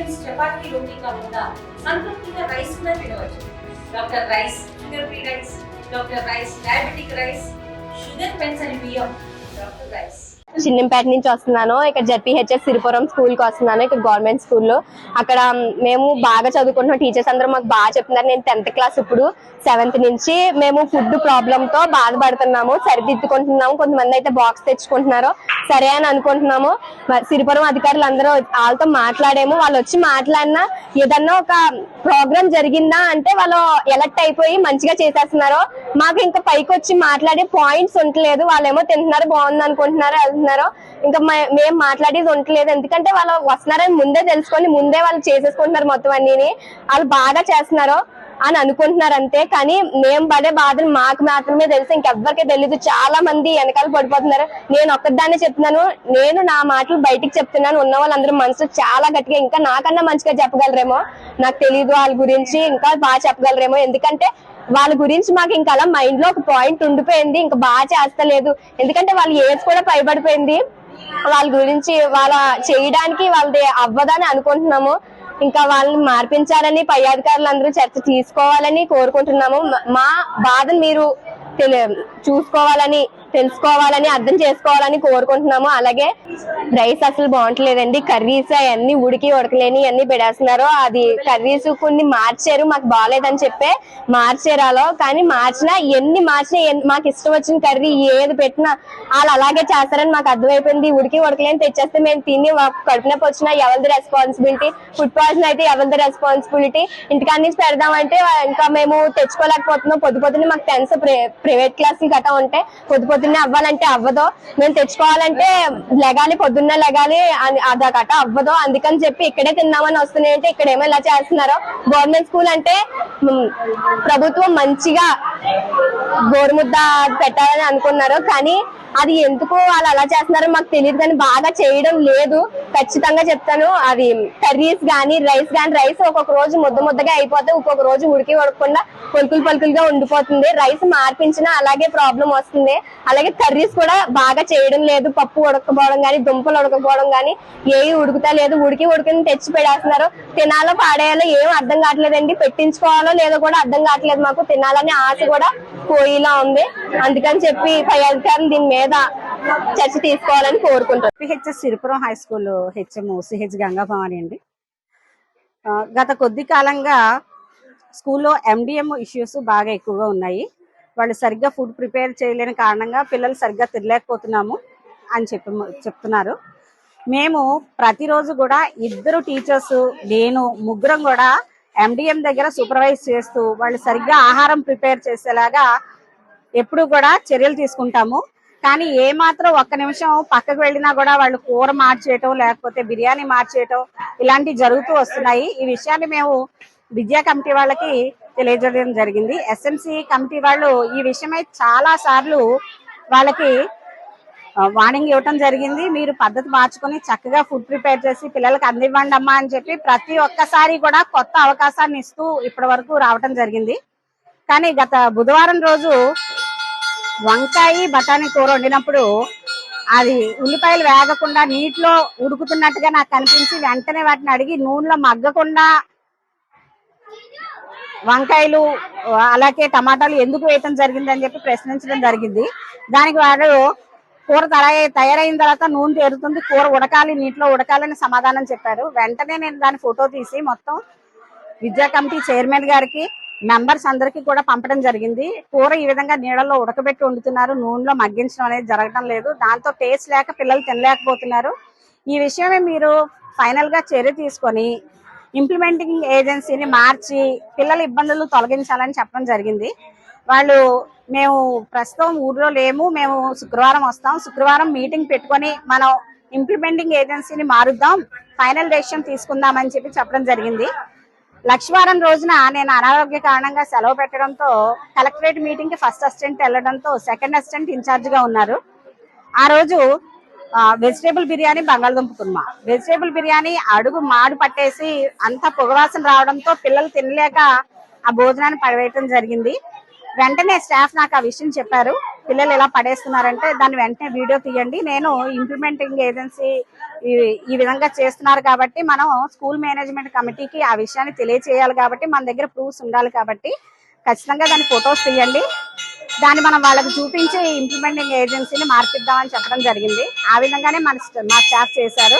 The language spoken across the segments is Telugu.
ఆప్షన్స్ చపాతీ రోటీ కాకుండా సంతృప్తిగా రైస్ కూడా తినవచ్చు. Doctor rice, sugar free rice, doctor rice diabetic rice, sugar pens అని బియ్యం, డాక్టర్ రైస్. చిన్నంపేట నుంచి వస్తున్నాను. ఇక్కడ జెడ్పీహెచ్ఎస్ సిరిపురం స్కూల్ కి వస్తున్నాను. ఇక్కడ గవర్నమెంట్ స్కూల్లో అక్కడ మేము బాగా చదువుకుంటున్నాం. టీచర్స్ అందరూ మాకు బాగా చెప్తున్నారు. నేను 10th క్లాస్, ఇప్పుడు 7th నుంచి మేము ఫుడ్ ప్రాబ్లమ్ తో బాధపడుతున్నాము, సరిదిద్దుకుంటున్నాము. కొంతమంది అయితే బాక్స్ తెచ్చుకుంటున్నారు. సరే అని అనుకుంటున్నాము. సిరిపురం అధికారులు అందరూ వాళ్ళతో మాట్లాడాము. వాళ్ళు వచ్చి మాట్లాడినా ఏదన్నా ఒక ప్రోగ్రామ్ జరిగిందా అంటే వాళ్ళు ఎలక్ట్ అయిపోయి మంచిగా చేసేస్తున్నారు. మాకు ఇంకా పైకి వచ్చి మాట్లాడే పాయింట్స్ ఉండలేదు. వాళ్ళేమో తింటున్నారు, బాగుంది అనుకుంటున్నారు, వెళ్తున్నారు. ఇంకా మేము మాట్లాడేది ఉండలేదు. ఎందుకంటే వాళ్ళు వస్తున్నారని ముందే తెలుసుకొని ముందే వాళ్ళు చేసేసుకుంటున్నారు. మొత్తం అన్ని వాళ్ళు బాగా చేస్తున్నారు అని అనుకుంటున్నారు అంతే. కానీ మేము పడే బాధలు మాకు మాత్రమే తెలుసు, ఇంకెవ్వరికీ తెలీదు. చాలా మంది వెనకాల పడిపోతున్నారు. నేను ఒక్కదాన్నే చెప్తున్నాను. నేను నా మాటలు బయటికి చెప్తున్నాను. ఉన్న వాళ్ళందరూ మనసు చాలా గట్టిగా ఇంకా నాకన్నా మంచిగా చెప్పగలరేమో, నాకు తెలీదు. వాళ్ళ గురించి ఇంకా బాగా చెప్పగలరేమో. ఎందుకంటే వాళ్ళ గురించి మాకు ఇంకా అలా మైండ్ లో ఒక పాయింట్ ఉండిపోయింది. ఇంకా బాగా చేస్తలేదు. ఎందుకంటే వాళ్ళ ఏజ్ కూడా పైబడిపోయింది. వాళ్ళ గురించి వాళ్ళ చేయడానికి వాళ్ళది అవ్వదని అనుకుంటున్నాము. ఇంకా వాళ్ళని మార్పించాలని పై అధికారులు అందరూ చర్చ తీసుకోవాలని కోరుకుంటున్నాము. మా బాధను మీరు చూసుకోవాలని, తెలుసుకోవాలని, అర్థం చేసుకోవాలని కోరుకుంటున్నాము. అలాగే రైస్ అసలు బాగుంటలేదండి. కర్రీస్ అవన్నీ ఉడకలేని అన్ని పెడేస్తున్నారు. అది కర్రీస్ కొన్ని మార్చారు, మాకు బాగాలేదని చెప్పే మార్చారు. అలా కానీ ఎన్ని మార్చినా మాకు ఇష్టం వచ్చిన కర్రీ ఏది పెట్టినా వాళ్ళు అలాగే చేస్తారని మాకు అర్థమైపోయింది. ఉడకలేని తెచ్చేస్తే మేము తిని కడుపు నొప్పి వచ్చినా ఎవరిది రెస్పాన్సిబిలిటీ, ఫుడ్ పాయిజన్ అయితే ఎవరిది రెస్పాన్సిబిలిటీ. ఇంటికాడ నుంచి పెడదామంటే ఇంకా మేము తెచ్చుకోలేకపోతున్నాం. పొద్దునే మాకు 10th ప్రైవేట్ క్లాసులు గట్టా ఉంటే పొద్దున్నే అవ్వాలంటే అవ్వదు. మేము తెచ్చుకోవాలంటే లెగాలి, పొద్దున్నే లెగాలి, అదా గట్ట అవ్వదు. అందుకని చెప్పి ఇక్కడే తిన్నామని వస్తున్నాయి అంటే ఇక్కడేమో ఇలా చేస్తున్నారు. గవర్నమెంట్ స్కూల్ అంటే ప్రభుత్వం మంచిగా గోరుముద్ద పెట్టాలని అనుకున్నారు. కానీ అది ఎందుకు వాళ్ళు అలా చేస్తున్నారో మాకు తెలియదు. కానీ బాగా చేయడం లేదు, ఖచ్చితంగా చెప్తాను. అది కర్రీస్ కానీ రైస్ ఒక్కొక్క రోజు ముద్దగా అయిపోతే, ఒక్కొక్క రోజు ఉడకకుండా పలుకులుగా ఉండిపోతుంది. రైస్ మార్పించినా అలాగే ప్రాబ్లం వస్తుంది. అలాగే కర్రీస్ కూడా బాగా చేయడం లేదు. పప్పు ఉడకపోవడం కానీ, దుంపలు ఉడకపోవడం కానీ ఏవి ఉడుకుతా లేదు. ఉడికిని తెచ్చి పెడేస్తున్నారు. తినాలో పాడేయాలో ఏం అర్థం కావట్లేదండి. పెట్టించుకోవాలో లేదో కూడా అర్థం కావట్లేదు. మాకు తినాలని ఆశ కూడా పోయిలా ఉంది. అందుకని చెప్పి పై అధికారులు దీని మీద చర్చ తీసుకోవాలని కోరుకుంటున్నాను. PHS Siripuram high school HM CH Gangabhavani అండి. గత కొద్ది కాలంగా స్కూల్లో MDM ఇష్యూస్ బాగా ఎక్కువగా ఉన్నాయి. వాళ్ళు సరిగ్గా ఫుడ్ ప్రిపేర్ చేయలేని కారణంగా పిల్లలు సరిగ్గా తినలేకపోతున్నాము అని చెప్తున్నారు. మేము ప్రతిరోజు కూడా 2 టీచర్స్, నేను ముగ్గురం కూడా MDM దగ్గర సూపర్వైజ్ చేస్తూ వాళ్ళు సరిగ్గా ఆహారం ప్రిపేర్ చేసేలాగా ఎప్పుడు కూడా చర్యలు తీసుకుంటాము. కానీ ఏమాత్రం ఒక్క నిమిషం పక్కకు వెళ్ళినా కూడా వాళ్ళు కూర మార్చేయటం, లేకపోతే బిర్యానీ మార్చేయటం ఇలాంటివి జరుగుతూ వస్తున్నాయి. ఈ విషయాన్ని మేము విద్యా కమిటీ వాళ్ళకి తెలియజేయడం జరిగింది. SMC కమిటీ వాళ్ళు ఈ విషయమై చాలా సార్లు వాళ్ళకి వార్నింగ్ ఇవ్వటం జరిగింది. మీరు పద్ధతి మార్చుకొని చక్కగా ఫుడ్ ప్రిపేర్ చేసి పిల్లలకు అందివ్వండి అమ్మా అని చెప్పి ప్రతి ఒక్కసారి కూడా కొత్త అవకాశాన్ని ఇస్తూ ఇప్పటి వరకు రావటం జరిగింది. కానీ గత బుధవారం రోజు వంకాయ బఠానీ కూర వండినప్పుడు అది ఉల్లిపాయలు వేగకుండా నీటిలో ఉడుకుతున్నట్టుగా నాకు కనిపించి వెంటనే వాటిని అడిగి నూనెలో మగ్గకుండా వంకాయలు అలాగే టమాటాలు ఎందుకు వేయటం జరిగింది అని చెప్పి ప్రశ్నించడం జరిగింది. దానికి వాడు కూర తయారైన తర్వాత నూనె తేరుతుంది, కూర ఉడకాలి, నీటిలో ఉడకాలని సమాధానం చెప్పారు. వెంటనే నేను దాని ఫోటో తీసి మొత్తం విద్యా కమిటీ చైర్మన్ గారికి, మెంబర్స్ అందరికీ కూడా పంపడం జరిగింది. కూర ఈ విధంగా నీళ్ళలో ఉడకబెట్టి వండుతున్నారు, నూనెలో మగ్గించడం అనేది జరగడం లేదు. దాంతో టేస్ట్ లేక పిల్లలు తినలేకపోతున్నారు. ఈ విషయమే మీరు ఫైనల్ గా చర్య తీసుకొని ఇంప్లిమెంటింగ్ ఏజెన్సీని మార్చి పిల్లల ఇబ్బందులు తొలగించాలని చెప్పడం జరిగింది. వాళ్ళు మేము ప్రస్తుతం ఊర్లో లేము, మేము శుక్రవారం వస్తాం, శుక్రవారం మీటింగ్ పెట్టుకొని మనం ఇంప్లిమెంటింగ్ ఏజెన్సీని మారుద్దాం, ఫైనల్ డెసిషన్ తీసుకుందామని చెప్పడం జరిగింది. లక్షవారం రోజున నేను అనారోగ్య కారణంగా సెలవు పెట్టడంతో కలెక్టరేట్ మీటింగ్ కి ఫస్ట్ అసిస్టెంట్ వెళ్లడంతో సెకండ్ అసిస్టెంట్ ఇన్ఛార్జ్ గా ఉన్నారు. ఆ రోజు వెజిటేబుల్ బిర్యానీ, బంగాళదుంప కుర్మా. వెజిటేబుల్ బిర్యానీ అడుగు మాడు పట్టేసి అంత పొగవాసన రావడంతో పిల్లలు తినలేక ఆ భోజనాన్ని పడవేయటం జరిగింది. వెంటనే స్టాఫ్ నాకు ఆ విషయం చెప్పారు. పిల్లలు ఎలా పడేస్తున్నారంటే దాన్ని వెంటనే వీడియో తీయండి, నేను ఇంప్లిమెంటింగ్ ఏజెన్సీ ఈ విధంగా చేస్తున్నారు కాబట్టి మనం స్కూల్ మేనేజ్మెంట్ కమిటీకి ఆ విషయాన్ని తెలియచేయాలి కాబట్టి మన దగ్గర ప్రూఫ్స్ ఉండాలి కాబట్టి ఖచ్చితంగా దాని ఫొటోస్ తీయండి, దాన్ని మనం వాళ్ళకి చూపించి ఇంప్లిమెంటింగ్ ఏజెన్సీని మార్పిద్దామని చెప్పడం జరిగింది. ఆ విధంగానే మా స్టాఫ్ చేశారు.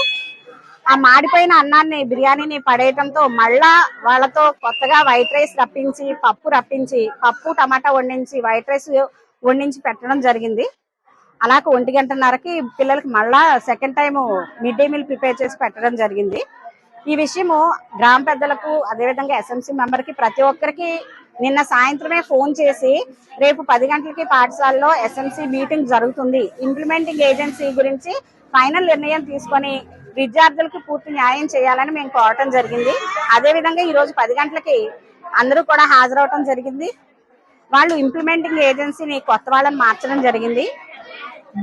ఆ మాడిపోయిన అన్నాన్ని బిర్యానీని పడేయడంతో మళ్ళా వాళ్ళతో కొత్తగా వైట్ రైస్ రప్పించి పప్పు టమాటా వండించి వైట్ రైస్ వండించి పెట్టడం జరిగింది. అలాగే 1:30కి పిల్లలకి మళ్ళా second time mid day meal prepare చేసి పెట్టడం జరిగింది. ఈ విషయము గ్రామ పెద్దలకు అదేవిధంగా ఎస్ఎంసీ మెంబర్కి ప్రతి ఒక్కరికి నిన్న సాయంత్రమే ఫోన్ చేసి రేపు 10 గంటలకి పాఠశాలలో ఎస్ఎంసీ మీటింగ్ జరుగుతుంది, ఇంప్లిమెంటింగ్ ఏజెన్సీ గురించి ఫైనల్ నిర్ణయం తీసుకొని విద్యార్థులకు పూర్తి న్యాయం చేయాలని మేము కోరటం జరిగింది. అదేవిధంగా ఈ రోజు 10 గంటలకి అందరూ కూడా హాజరవటం జరిగింది. వాళ్ళు ఇంప్లిమెంటింగ్ ఏజెన్సీని కొత్త వాళ్ళని మార్చడం జరిగింది.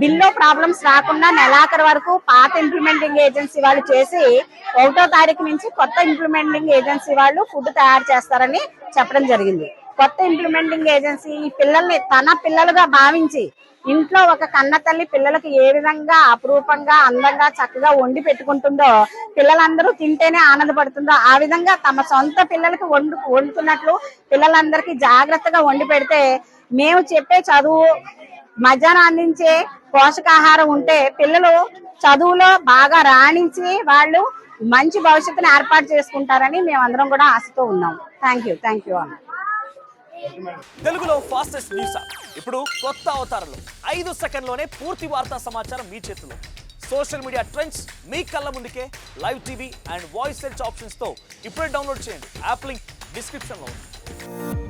బిల్లో ప్రాబ్లమ్స్ రాకుండా నెలాఖరు వరకు పాత ఇంప్లిమెంటింగ్ ఏజెన్సీ వాళ్ళు చేసి 1వ తారీఖు నుంచి కొత్త ఇంప్లిమెంటింగ్ ఏజెన్సీ వాళ్ళు ఫుడ్ తయారు చేస్తారని చెప్పడం జరిగింది. కొత్త ఇంప్లిమెంటింగ్ ఏజెన్సీ ఈ పిల్లల్ని తన పిల్లలుగా భావించి ఇంట్లో ఒక కన్న తల్లి పిల్లలకు ఏ విధంగా అపురూపంగా అందంగా చక్కగా వండి పెట్టుకుంటుందో, పిల్లలందరూ తింటేనే ఆనందపడుతుందో ఆ విధంగా తమ సొంత పిల్లలకు వండుతున్నట్లు పిల్లలందరికీ జాగ్రత్తగా వండి పెడితే మేము చెప్పే చదువు మధ్యాహ్నం అందించే పోషకాహారం ఉంటే పిల్లలు చదువులో బాగా రాణించి వాళ్ళు మంచి భవిష్యత్తుని ఏర్పాటు చేసుకుంటారని మేమందరం కూడా ఆశతో ఉన్నాం. థ్యాంక్ యూ అన్న. తెలుగులో ఫాస్టెస్ట్ న్యూస్ ఇప్పుడు కొత్త అవతారంలో 5 సెకండ్లోనే పూర్తి వార్తా సమాచారం మీ చేతిలో. సోషల్ మీడియా ట్రెండ్స్ మీ కళ్ళ ముందుకే live TV and voice search options తో ఇప్పుడే డౌన్లోడ్ చేయండి. యాప్ లింక్ డిస్క్రిప్షన్ లో ఉంది.